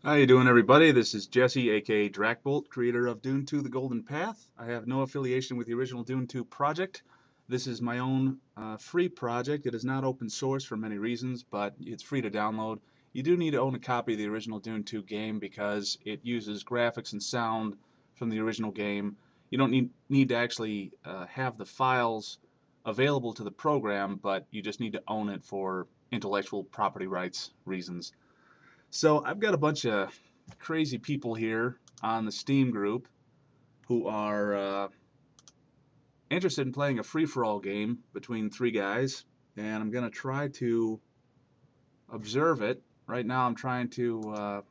How you doing, everybody? This is Jesse, aka Drackbolt, creator of Dune 2: The Golden Path. I have no affiliation with the original Dune 2 project. This is my own free project. It is not open source for many reasons, but it's free to download. You do need to own a copy of the original Dune 2 game because it uses graphics and sound from the original game. You don't need to actually have the files available to the program, but you just need to own it for intellectual property rights reasons. So I've got a bunch of crazy people here on the Steam group who are interested in playing a free-for-all game between three guys, and I'm going to try to observe it. Right now I'm trying to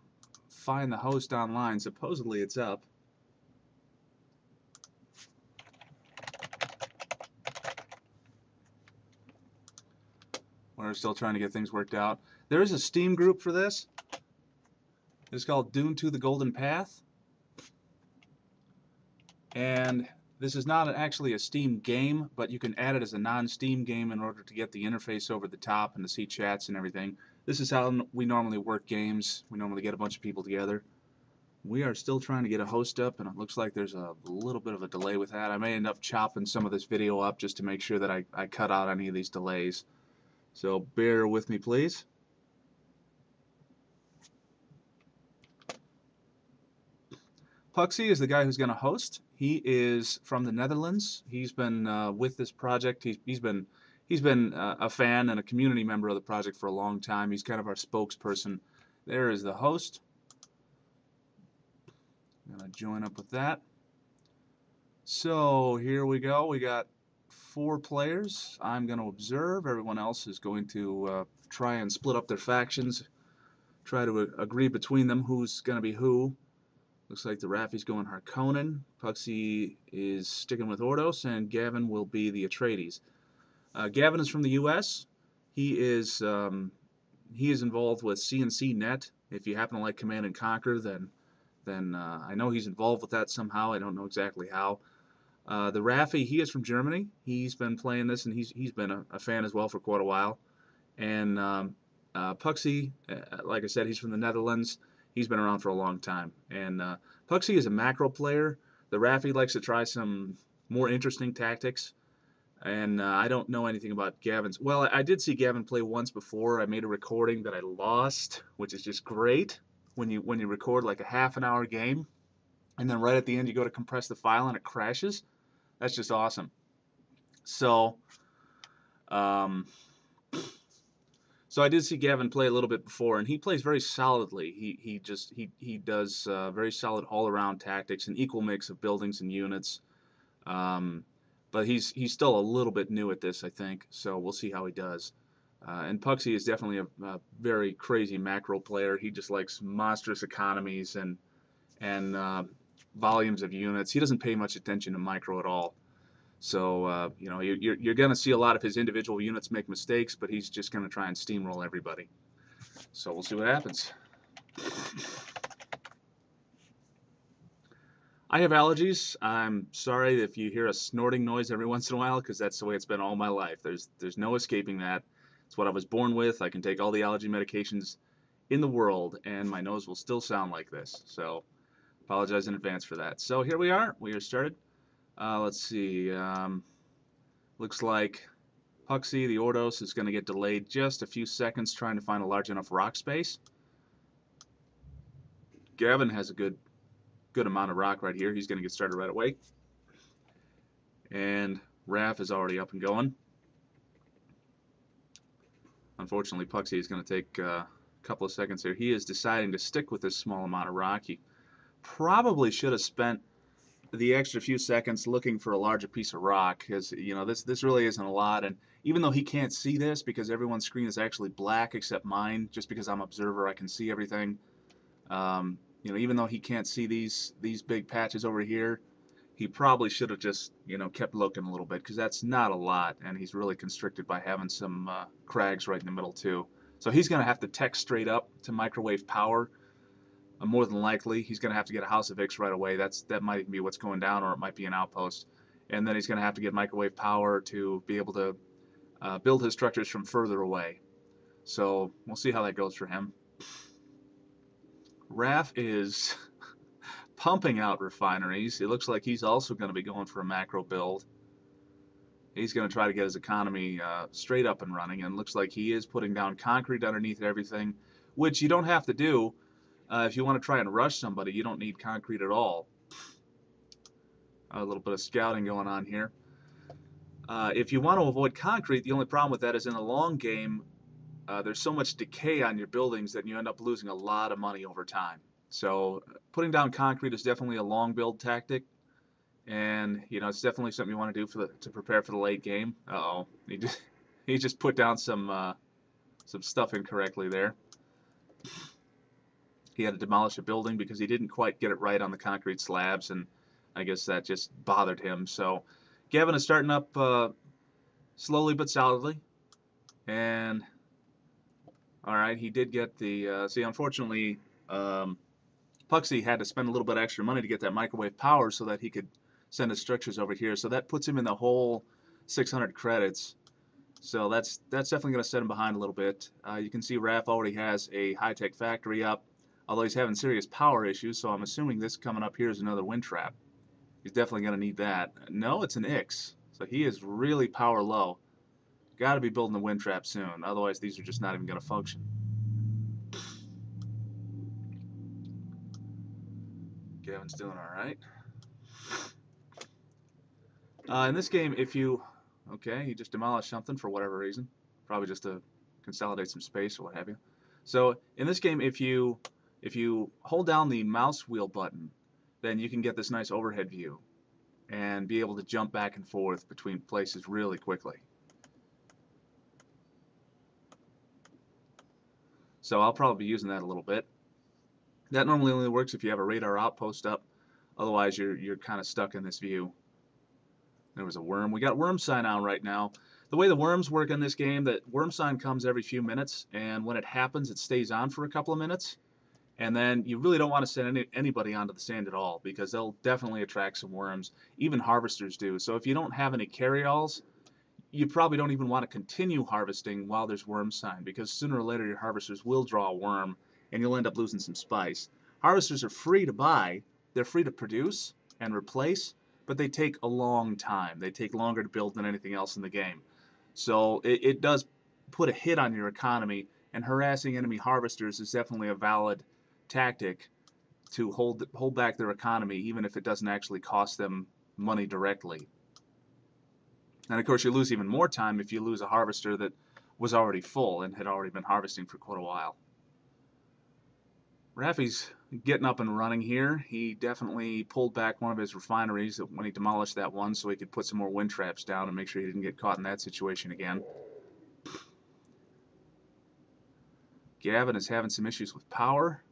find the host online. Supposedly it's up. We're still trying to get things worked out. There is a Steam group for this. It's called Dune 2: The Golden Path. And this is not actually a Steam game, but you can add it as a non-Steam game in order to get the interface over the top and to see chats and everything. This is how we normally work games. We normally get a bunch of people together. We are still trying to get a host up, and it looks like there's a little bit of a delay with that. I may end up chopping some of this video up just to make sure that I cut out any of these delays. So bear with me, please. Puxii is the guy who's going to host. He is from the Netherlands. He's been with this project. He's been a fan and a community member of the project for a long time. He's kind of our spokesperson. There is the host. I'm going to join up with that. So here we go. We got 4 players. I'm going to observe. Everyone else is going to try and split up their factions, try to agree between them who's going to be who. Looks like TheRaffy's going Harkonnen. Puxii is sticking with Ordos, and Gavin will be the Atreides. Gavin is from the U.S. He is involved with CNC Net. If you happen to like Command and Conquer, then I know he's involved with that somehow. I don't know exactly how. TheRaffy, he is from Germany. He's been playing this, and he's been a fan as well for quite a while. And Puxii, like I said, he's from the Netherlands. He's been around for a long time. And Puxii is a macro player. TheRaffy likes to try some more interesting tactics. And I don't know anything about Gavin's. Well, I did see Gavin play once before. I made a recording that I lost, which is just great when you record like a half an hour game, and then right at the end you go to compress the file and it crashes. That's just awesome. So, um, So I did see Gavin play a little bit before, and he plays very solidly. He does very solid all around tactics, an equal mix of buildings and units. Um, but he's still a little bit new at this, I think. So we'll see how he does. And Puxii is definitely a very crazy macro player. He just likes monstrous economies and volumes of units. He doesn't pay much attention to micro at all. So you're going to see a lot of his individual units make mistakes, but he's just going to try and steamroll everybody. So we'll see what happens. I have allergies. I'm sorry if you hear a snorting noise every once in a while, because that's the way it's been all my life. There's no escaping that. It's what I was born with. I can take all the allergy medications in the world, and my nose will still sound like this. So apologize in advance for that. So here we are. We are started. Let's see. Looks like Puxii, the Ordos, is going to get delayed just a few seconds trying to find a large enough rock space. Gavin has a good amount of rock right here. He's going to get started right away. And Raff is already up and going. Unfortunately, Puxii is going to take a couple of seconds here. He is deciding to stick with this small amount of rock. He probably should have spent the extra few seconds looking for a larger piece of rock, because this really isn't a lot. And even though he can't see this because everyone's screen is actually black except mine, just because I'm observer, I can see everything. Even though he can't see these big patches over here, he probably should have just kept looking a little bit, because that's not a lot, and he's really constricted by having some crags right in the middle too. So he's going to have to tech straight up to microwave power. More than likely, he's going to have to get a House of X right away. That might even be what's going down, or it might be an outpost. And then he's going to have to get microwave power to be able to build his structures from further away. So we'll see how that goes for him. Raff is pumping out refineries. It looks like he's also going to be going for a macro build. He's going to try to get his economy straight up and running, and looks like he is putting down concrete underneath everything, which you don't have to do. If you want to try and rush somebody, you don't need concrete at all. A little bit of scouting going on here. If you want to avoid concrete, the only problem with that is in the long game, there's so much decay on your buildings that you end up losing a lot of money over time. So putting down concrete is definitely a long build tactic, and it's definitely something you want to do to prepare for the late game. Uh-oh, he just put down some stuff incorrectly there. He had to demolish a building because he didn't quite get it right on the concrete slabs, and I guess that just bothered him. So Gavin is starting up slowly but solidly, and all right, he did get the see, unfortunately, Puxii had to spend a little bit extra money to get that microwave power so that he could send his structures over here. So that puts him in the whole 600 credits. So that's definitely going to set him behind a little bit. You can see Raff already has a high-tech factory up, although he's having serious power issues, so I'm assuming this coming up here is another wind trap. He's definitely going to need that. No, it's an Ix. So he is really power low. Got to be building the wind trap soon, otherwise these are just not even going to function. Gavin's doing all right. In this game, okay, he just demolished something for whatever reason, probably just to consolidate some space or what have you. So in this game, if you hold down the mouse wheel button, then you can get this nice overhead view and be able to jump back and forth between places really quickly. So I'll probably be using that a little bit. That normally only works if you have a radar outpost up. Otherwise, you're kind of stuck in this view. There was a worm. We got worm sign on right now. The way the worms work in this game, that worm sign comes every few minutes, and when it happens, it stays on for a couple of minutes. And then you really don't want to send anybody onto the sand at all, because they'll definitely attract some worms. Even harvesters do. So if you don't have any carryalls, you probably don't even want to continue harvesting while there's worm sign, because sooner or later your harvesters will draw a worm, and you'll end up losing some spice. Harvesters are free to buy. They're free to produce and replace, but they take a long time. They take longer to build than anything else in the game. So it does put a hit on your economy, and harassing enemy harvesters is definitely a valid tactic to hold back their economy, even if it doesn't actually cost them money directly. And of course, you lose even more time if you lose a harvester that was already full and had already been harvesting for quite a while. Raffy's getting up and running here. He definitely pulled back one of his refineries when he demolished that one so he could put some more wind traps down and make sure he didn't get caught in that situation again. Gavin is having some issues with power.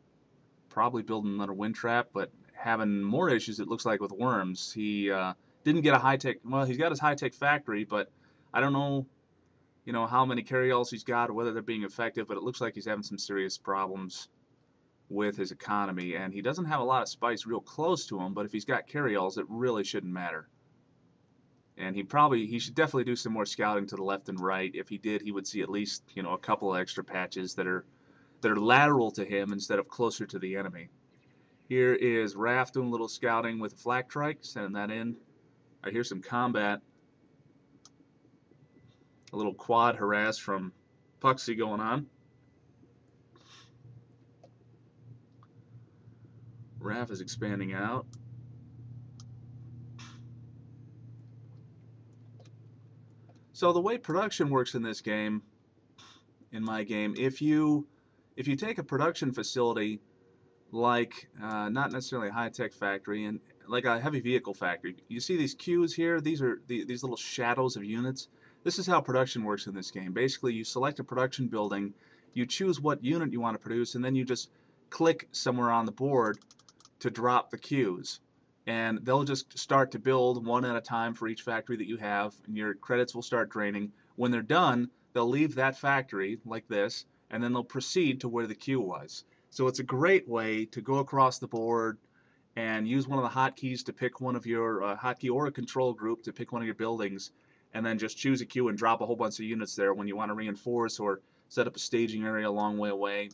Probably building another wind trap, but having more issues, it looks like, with worms. He didn't get a high-tech, well, he's got his high-tech factory, but I don't know, how many carryalls he's got or whether they're being effective, but it looks like he's having some serious problems with his economy, and he doesn't have a lot of spice real close to him, but if he's got carryalls, it really shouldn't matter. And he should definitely do some more scouting to the left and right. If he did, he would see at least, a couple of extra patches that are lateral to him instead of closer to the enemy. Here is Raff doing a little scouting with a flak trike, sending that in. I hear some combat. A little quad harass from Puxii going on. Raff is expanding out. So the way production works in this game, in my game, if you take a production facility like not necessarily a high-tech factory, and like a heavy vehicle factory, you see these queues here. These are these little shadows of units. This is how production works in this game. Basically, you select a production building, you choose what unit you want to produce, and then you just click somewhere on the board to drop the queues. And they'll just start to build one at a time for each factory that you have, and your credits will start draining. When they're done, they'll leave that factory like this, and then they'll proceed to where the queue was. So it's a great way to go across the board and use one of the hotkeys to pick one of your hotkey, or a control group to pick one of your buildings, and then just choose a queue and drop a whole bunch of units there when you want to reinforce or set up a staging area a long way away.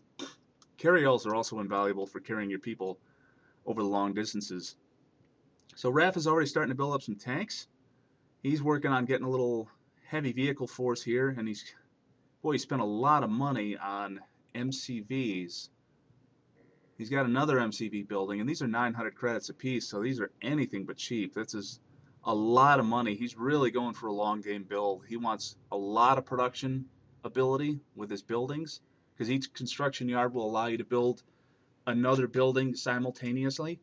Carryalls are also invaluable for carrying your people over the long distances. So Raff is already starting to build up some tanks. He's working on getting a little heavy vehicle force here, and he spent a lot of money on MCVs. He's got another MCV building, and these are 900 credits apiece, so these are anything but cheap. This is a lot of money. He's really going for a long game build. He wants a lot of production ability with his buildings, because each construction yard will allow you to build another building simultaneously.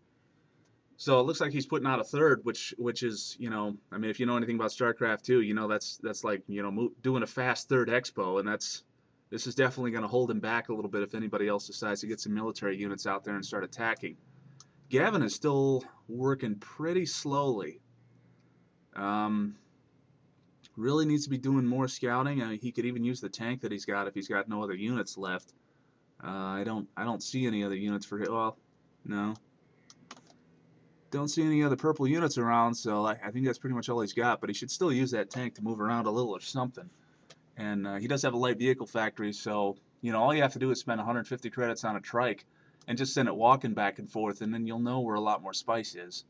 So it looks like he's putting out a third, which is, I mean, if you know anything about StarCraft 2, that's like, doing a fast third expo, and this is definitely going to hold him back a little bit if anybody else decides to get some military units out there and start attacking. Gavin is still working pretty slowly. Um, really needs to be doing more scouting. I mean, he could even use the tank that he's got if he's got no other units left. I don't see any other units for him. Well, no. Don't see any other purple units around, so I think that's pretty much all he's got, but he should still use that tank to move around a little or something. And he does have a light vehicle factory, so all you have to do is spend 150 credits on a trike and just send it walking back and forth, and then you'll know where a lot more spice is.